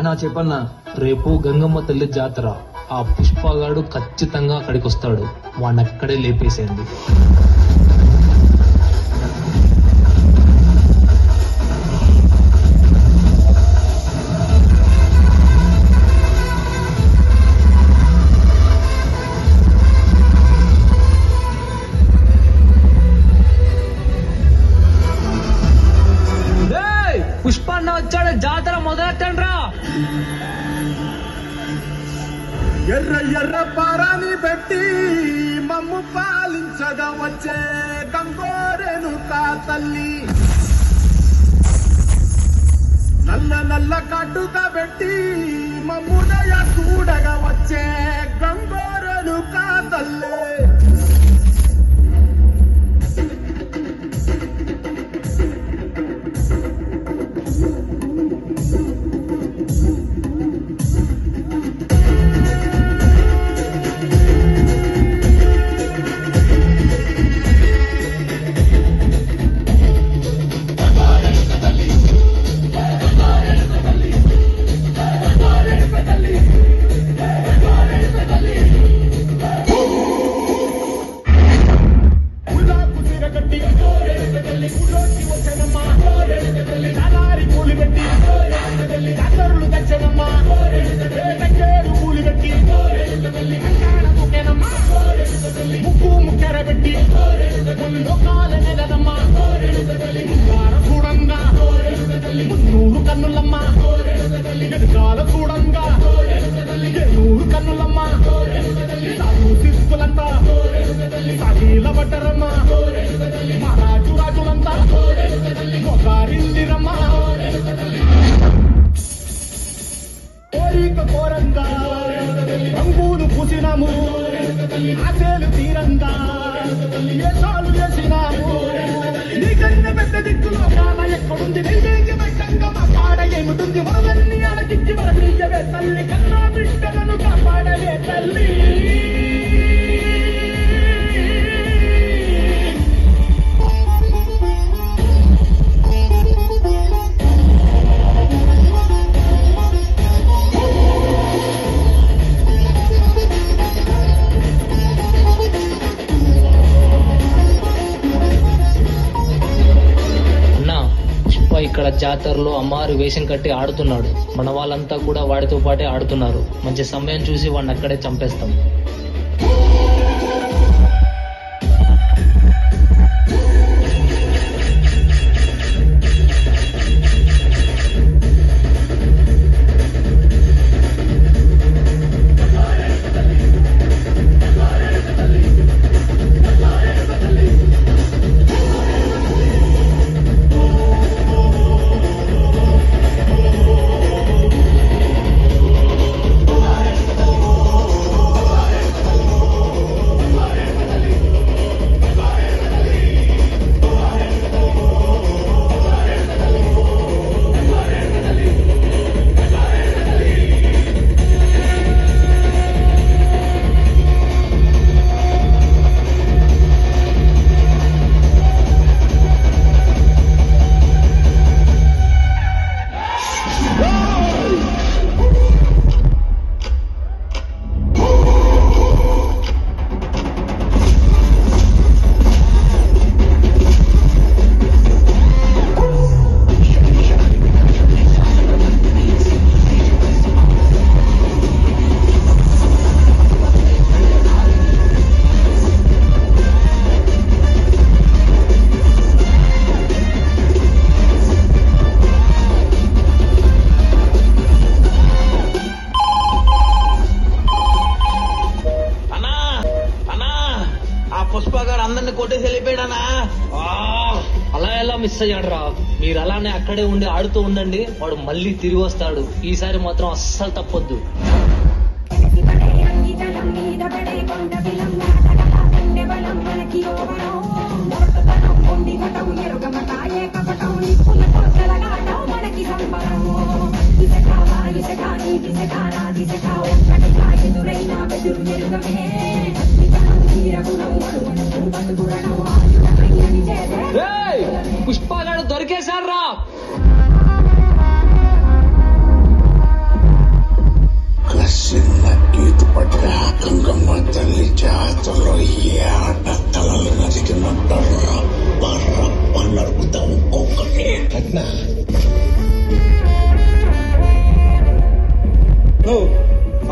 అన్నా చెప్పన్నా, రేపు గంగమ్మ తల్లి జాతర. ఆ పుష్పగాడు ఖచ్చితంగా అక్కడికి వస్తాడు. వాడిని అక్కడే లేపేసేయండి. పుష్ప అన్న వచ్చాడు, జాతర మొదలెట్టండి రా. ఎర్ర ఎర్ర పారాని పెట్టి మమ్ము పాలించగా వచ్చే గంగోరెను కా తల్లి, నల్ల నల్ల కట్టుగా పెట్టి మమ్ముదయ చూడగా వచ్చే గంగోరెను కా తల్లి. రంగులు పూసినాము, ఆశలు తీరంగా ఏసాలు చేసినాము. నీకన్నా పెద్ద దిక్కులో కాన ఎక్కడుంది? నీకే పెట్టంగా మా కాడ ఏముంటుంది? మనలన్నీ అలకించి మన నీయవే తల్లి, కన్నా బిడ్డలను కాపాడవే తల్లి. ఇక్కడ జాతరలో అమ్మవారు వేషం కట్టి ఆడుతున్నాడు. మన వాళ్ళంతా కూడా వాడితో పాటే ఆడుతున్నారు. మంచి సమయం చూసి వాడిని అక్కడే చంపేస్తాం. అలా ఎలా మిస్ అయ్యాడు రా? మీరు అలానే అక్కడే ఉండి ఆడుతూ ఉండండి, వాడు మళ్ళీ తిరిగి వస్తాడు. ఈసారి మాత్రం అస్సలు తప్పొద్దు. పుష్పగాడు దొరికేశాడు రా. నరుకుతాం ఒక్కొక్కటి. అట్నా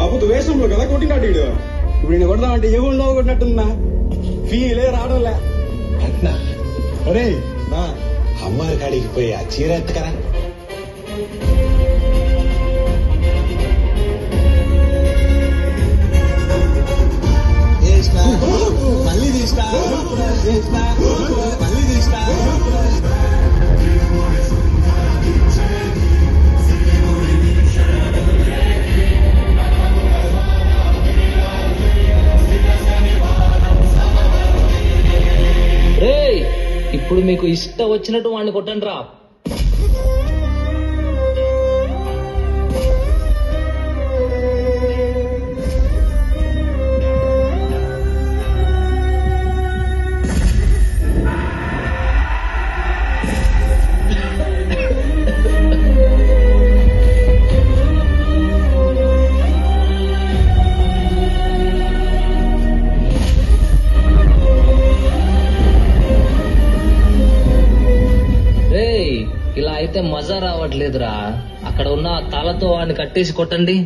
అప్పుడు వేషంలో కదా కొట్టినాడు వీడు. ఇప్పుడు నేను కొడదామంటే ఎవరిలో కొట్టినట్టున్నా ఫీలే రావడంలే. అట్నా అరే నా అమ్మారి కాడికి పోయి ఆ చీర ఎత్తుకరా. మళ్ళీ తీస్తా మళ్ళీ తీస్తా. రేయ్ ఇప్పుడు మీకు ఇష్టం వచ్చినట్టు వాడిని కొట్టండి రా. రేయ్ ఇలా అయితే మజా రావట్లేదురా. అక్కడ ఉన్న ఆ తాళతో వాడిని కట్టేసి కొట్టండి.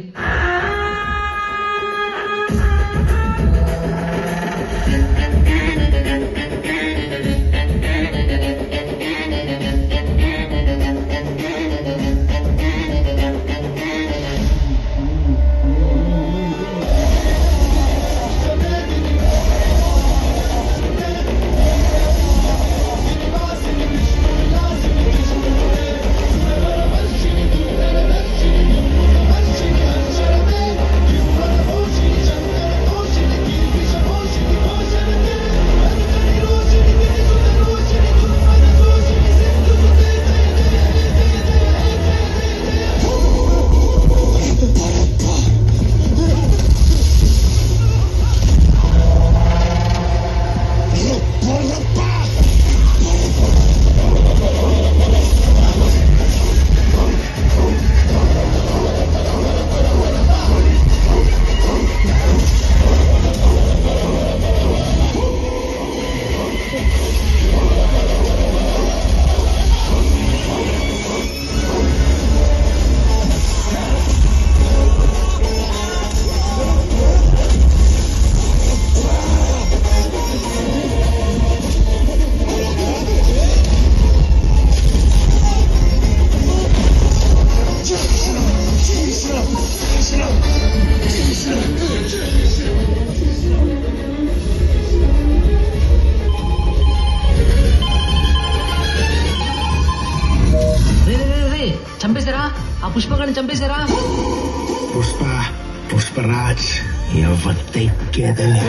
చంపేశారా? ఆ పుష్పగాడిని చంపేశారా? పుష్పరాజ్ ఎవరికెదలే.